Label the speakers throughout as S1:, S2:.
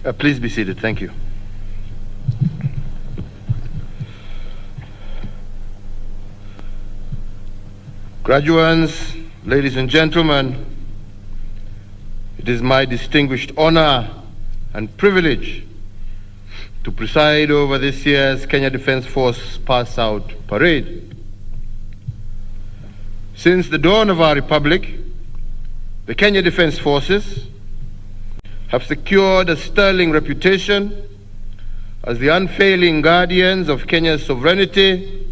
S1: Please be seated. Thank you. Graduates, ladies and gentlemen, it is my distinguished honor and privilege to preside over this year's Kenya Defence Force Pass-Out Parade. Since the dawn of our republic, the Kenya Defence Forces have secured a sterling reputation as the unfailing guardians of Kenya's sovereignty,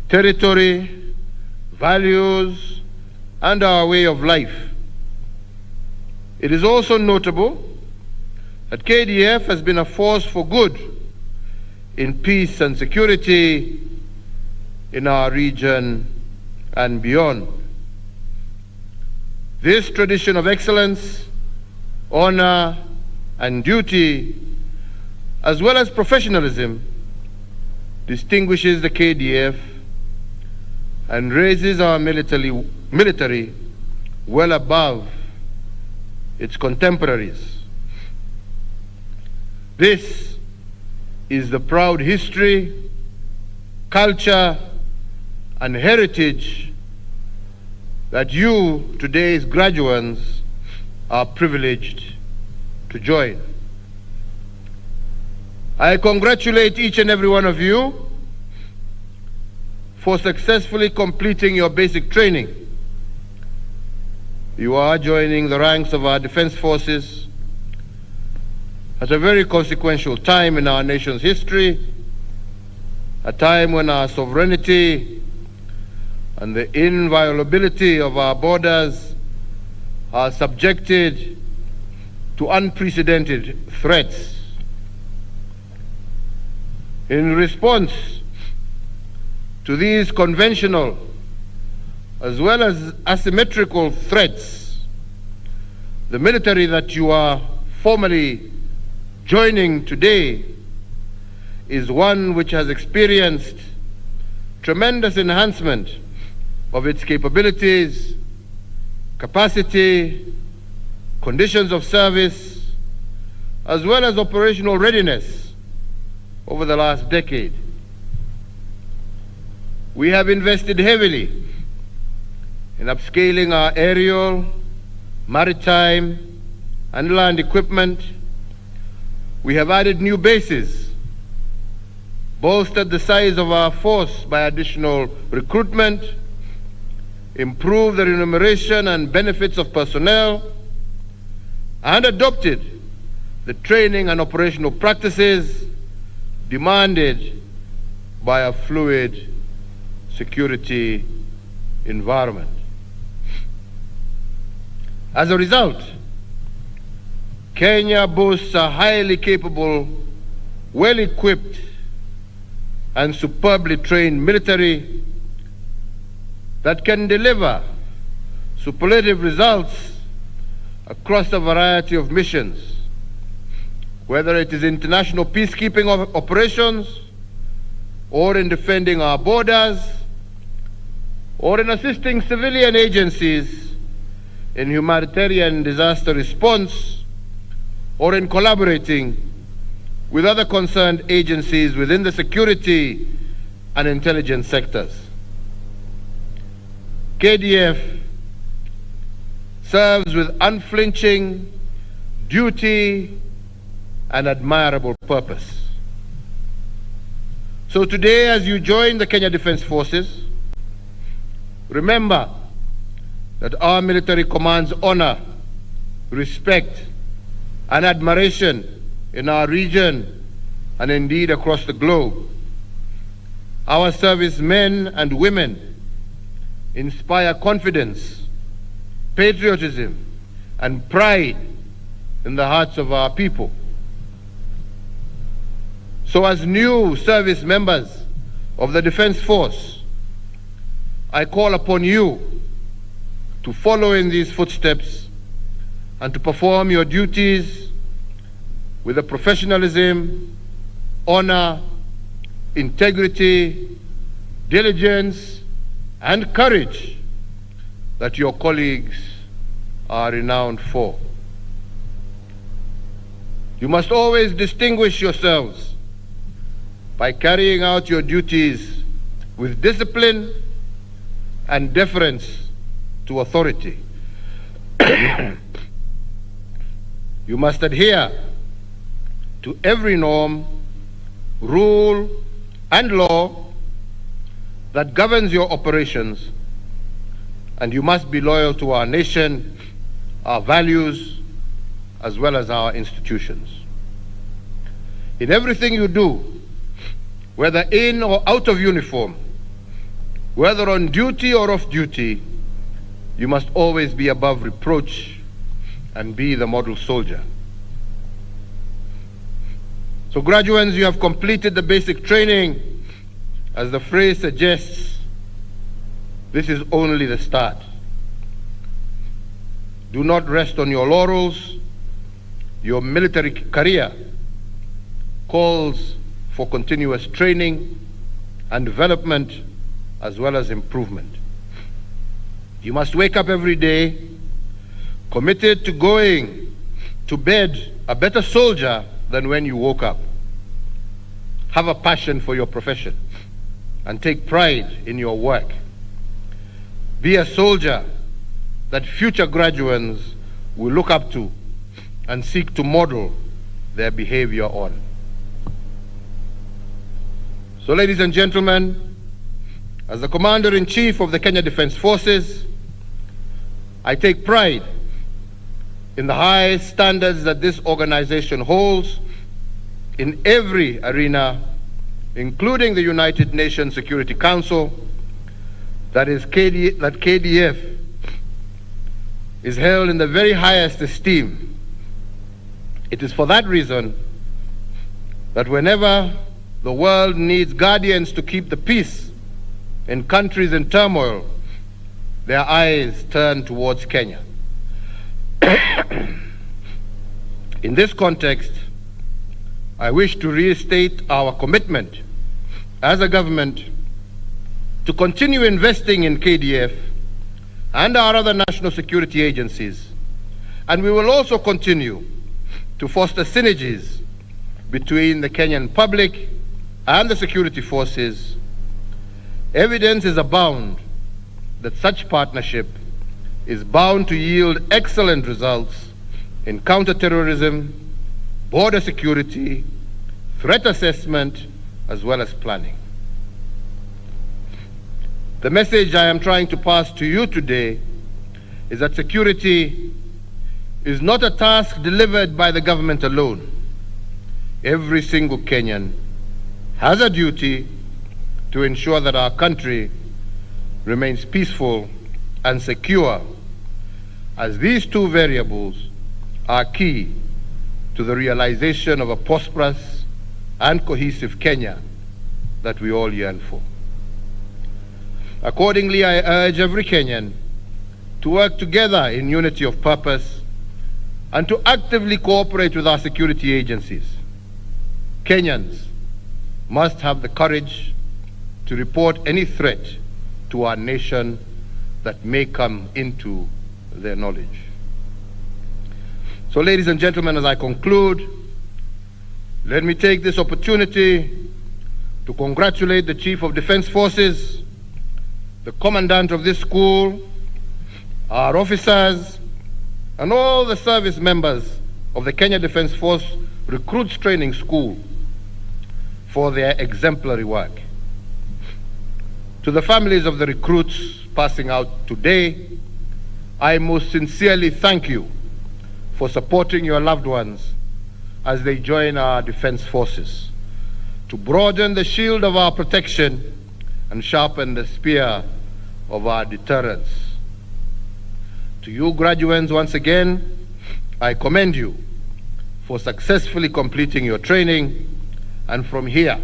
S1: territory, values, and our way of life. It is also notable that KDF has been a force for good in peace and security in our region and beyond. This tradition of excellence, honor, and duty, as well as professionalism, distinguishes the KDF and raises our military well above its contemporaries. This is the proud history, culture, and heritage that you, today's graduates, are privileged to join. I congratulate each and every one of you for successfully completing your basic training. You are joining the ranks of our defense forces at a very consequential time in our nation's history, a time when our sovereignty and the inviolability of our borders are subjected to unprecedented threats. In response to these conventional as well as asymmetrical threats, the military that you are formally joining today is one which has experienced tremendous enhancement of its capabilities, capacity, conditions of service, as well as operational readiness over the last decade. We have invested heavily in upscaling our aerial, maritime, and land equipment. We have added new bases, bolstered the size of our force by additional recruitment, improved the remuneration and benefits of personnel, and adopted the training and operational practices demanded by a fluid security environment. As a result, Kenya boasts a highly capable, well-equipped, and superbly trained military that can deliver superlative results across a variety of missions, whether it is international peacekeeping operations, or in defending our borders, or in assisting civilian agencies in humanitarian disaster response, or in collaborating with other concerned agencies within the security and intelligence sectors. KDF serves with unflinching duty and admirable purpose. So today, as you join the Kenya Defence Forces, remember that our military commands honor, respect, and admiration in our region and indeed across the globe. Our servicemen and women inspire confidence, patriotism, and pride in the hearts of our people. So as new service members of the Defence Force, I call upon you to follow in these footsteps and to perform your duties with a professionalism, honor, integrity, diligence, and courage that your colleagues are renowned for. You must always distinguish yourselves by carrying out your duties with discipline and deference to authority. You must adhere to every norm, rule, and law that governs your operations, and you must be loyal to our nation, our values, as well as our institutions. In everything you do, whether in or out of uniform, whether on duty or off duty, you must always be above reproach and be the model soldier. So graduates, you have completed the basic training. As the phrase suggests, this is only the start. Do not rest on your laurels. Your military career calls for continuous training and development as well as improvement. You must wake up every day committed to going to bed a better soldier than when you woke up. Have a passion for your profession and take pride in your work. Be a soldier that future graduates will look up to and seek to model their behavior on. So, ladies and gentlemen, as the Commander-in-Chief of the Kenya Defence Forces, I take pride in the high standards that this organization holds in every arena, including the United Nations Security Council, that KDF is held in the very highest esteem. It is for that reason that whenever the world needs guardians to keep the peace in countries in turmoil, their eyes turn towards Kenya. In this context, I wish to restate our commitment as a government to continue investing in KDF and our other national security agencies, and we will also continue to foster synergies between the Kenyan public and the security forces. Evidence is abound that such partnership is bound to yield excellent results in counterterrorism, border security, threat assessment, as well as planning. The message I am trying to pass to you today is that security is not a task delivered by the government alone. Every single Kenyan has a duty to ensure that our country remains peaceful and secure, as these two variables are key to the realization of a prosperous and cohesive Kenya that we all yearn for. Accordingly, I urge every Kenyan to work together in unity of purpose and to actively cooperate with our security agencies. Kenyans must have the courage to report any threat to our nation that may come into their knowledge. So, ladies and gentlemen, as I conclude, let me take this opportunity to congratulate the Chief of Defense Forces, the Commandant of this school, our officers, and all the service members of the Kenya Defence Force Recruits Training School for their exemplary work. To the families of the recruits passing out today, I most sincerely thank you for supporting your loved ones as they join our defense forces to broaden the shield of our protection and sharpen the spear of our deterrence. To you graduates, once again, I commend you for successfully completing your training, and from here,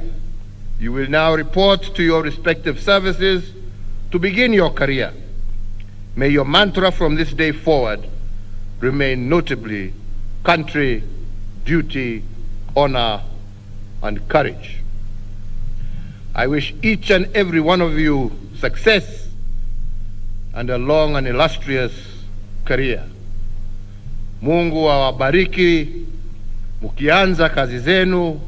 S1: you will now report to your respective services to begin your career. May your mantra from this day forward remain notably country, duty, honor, and courage. I wish each and every one of you success and a long and illustrious career. Mungu awabariki, mkianza kazi zenu.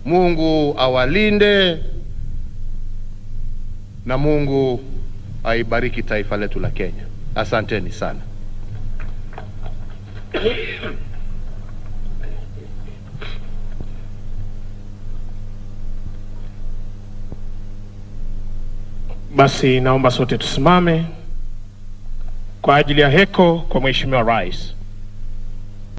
S1: Mungu awalinde na Mungu aibariki taifa letu la Kenya. Asanteni sana.
S2: Basi naomba sote tusimame kwa ajili ya heko kwa Mheshimiwa Rais.